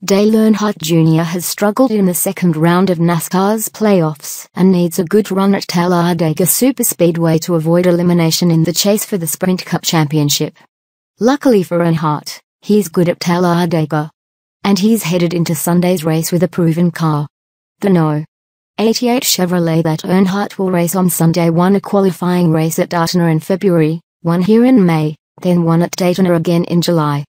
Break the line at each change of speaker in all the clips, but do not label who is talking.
Dale Earnhardt Jr. has struggled in the second round of NASCAR's playoffs and needs a good run at Talladega Superspeedway to avoid elimination in the chase for the Sprint Cup Championship. Luckily for Earnhardt, he's good at Talladega. And he's headed into Sunday's race with a proven car. The No. 88 Chevrolet that Earnhardt will race on Sunday won a qualifying race at Daytona in February, one here in May, then one at Daytona again in July.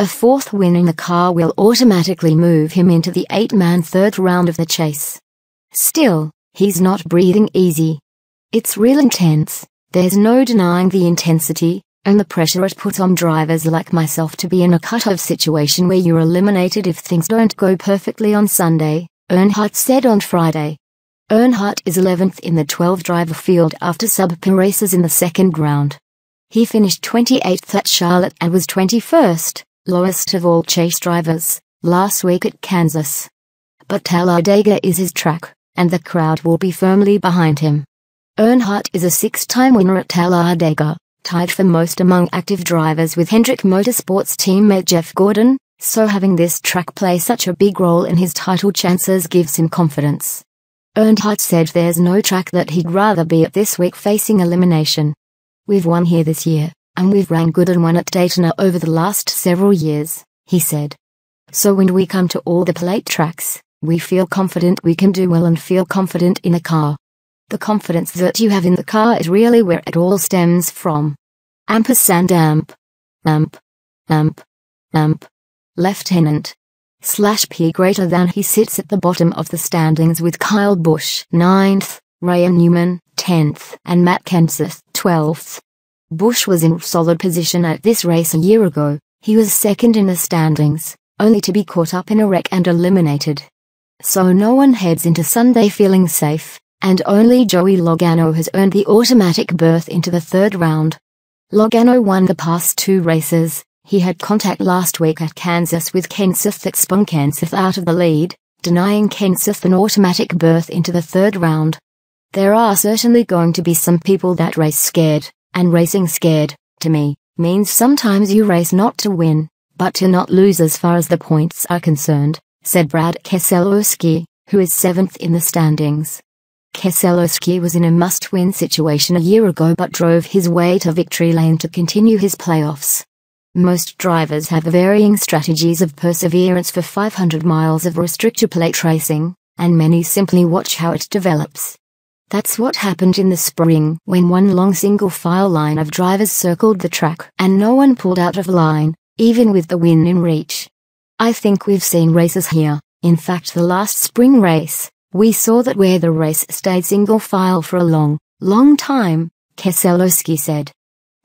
A fourth win in the car will automatically move him into the 8-man third round of the chase. Still, he's not breathing easy. It's real intense, there's no denying the intensity, and the pressure it puts on drivers like myself to be in a cutoff situation where you're eliminated if things don't go perfectly on Sunday, Earnhardt said on Friday. Earnhardt is 11th in the 12-driver field after subpar races in the second round. He finished 28th at Charlotte and was 21st. Lowest of all chase drivers, last week at Kansas. But Talladega is his track, and the crowd will be firmly behind him. Earnhardt is a 6-time winner at Talladega, tied for most among active drivers with Hendrick Motorsports teammate Jeff Gordon, so having this track play such a big role in his title chances gives him confidence. Earnhardt said there's no track that he'd rather be at this week facing elimination. We've won here this year, and we've ran good and won at Daytona over the last several years, he said. So when we come to all the plate tracks, we feel confident we can do well and feel confident in the car. The confidence that you have in the car is really where it all stems from. Ampersand amp. Lieutenant. /P greater than he sits at the bottom of the standings with Kyle Busch 9th, Ryan Newman 10th and Matt Kenseth 12th. Busch was in solid position at this race a year ago. He was second in the standings, only to be caught up in a wreck and eliminated. So no one heads into Sunday feeling safe, and only Joey Logano has earned the automatic berth into the third round. Logano won the past 2 races. He had contact last week at Kansas with Kenseth that spun Kenseth out of the lead, denying Kenseth an automatic berth into the third round. There are certainly going to be some people that race scared. And racing scared, to me, means sometimes you race not to win, but to not lose as far as the points are concerned, said Brad Keselowski, who is 7th in the standings. Keselowski was in a must-win situation a year ago but drove his way to victory lane to continue his playoffs. Most drivers have varying strategies of perseverance for 500 miles of restrictor plate racing, and many simply watch how it develops. That's what happened in the spring when one long single-file line of drivers circled the track and no one pulled out of line, even with the win in reach. I think we've seen races here, in fact the last spring race, we saw that where the race stayed single-file for a long time, Keselowski said.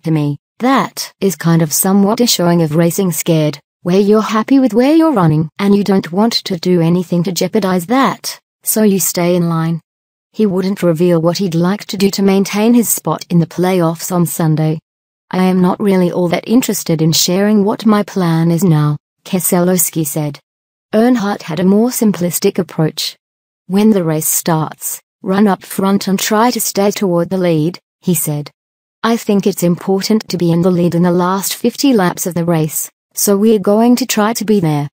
To me, that is kind of somewhat a showing of racing scared, where you're happy with where you're running and you don't want to do anything to jeopardize that, so you stay in line. He wouldn't reveal what he'd like to do to maintain his spot in the playoffs on Sunday. I am not really all that interested in sharing what my plan is now, Keselowski said. Earnhardt had a more simplistic approach. When the race starts, run up front and try to stay toward the lead, he said. I think it's important to be in the lead in the last 50 laps of the race, so we're going to try to be there.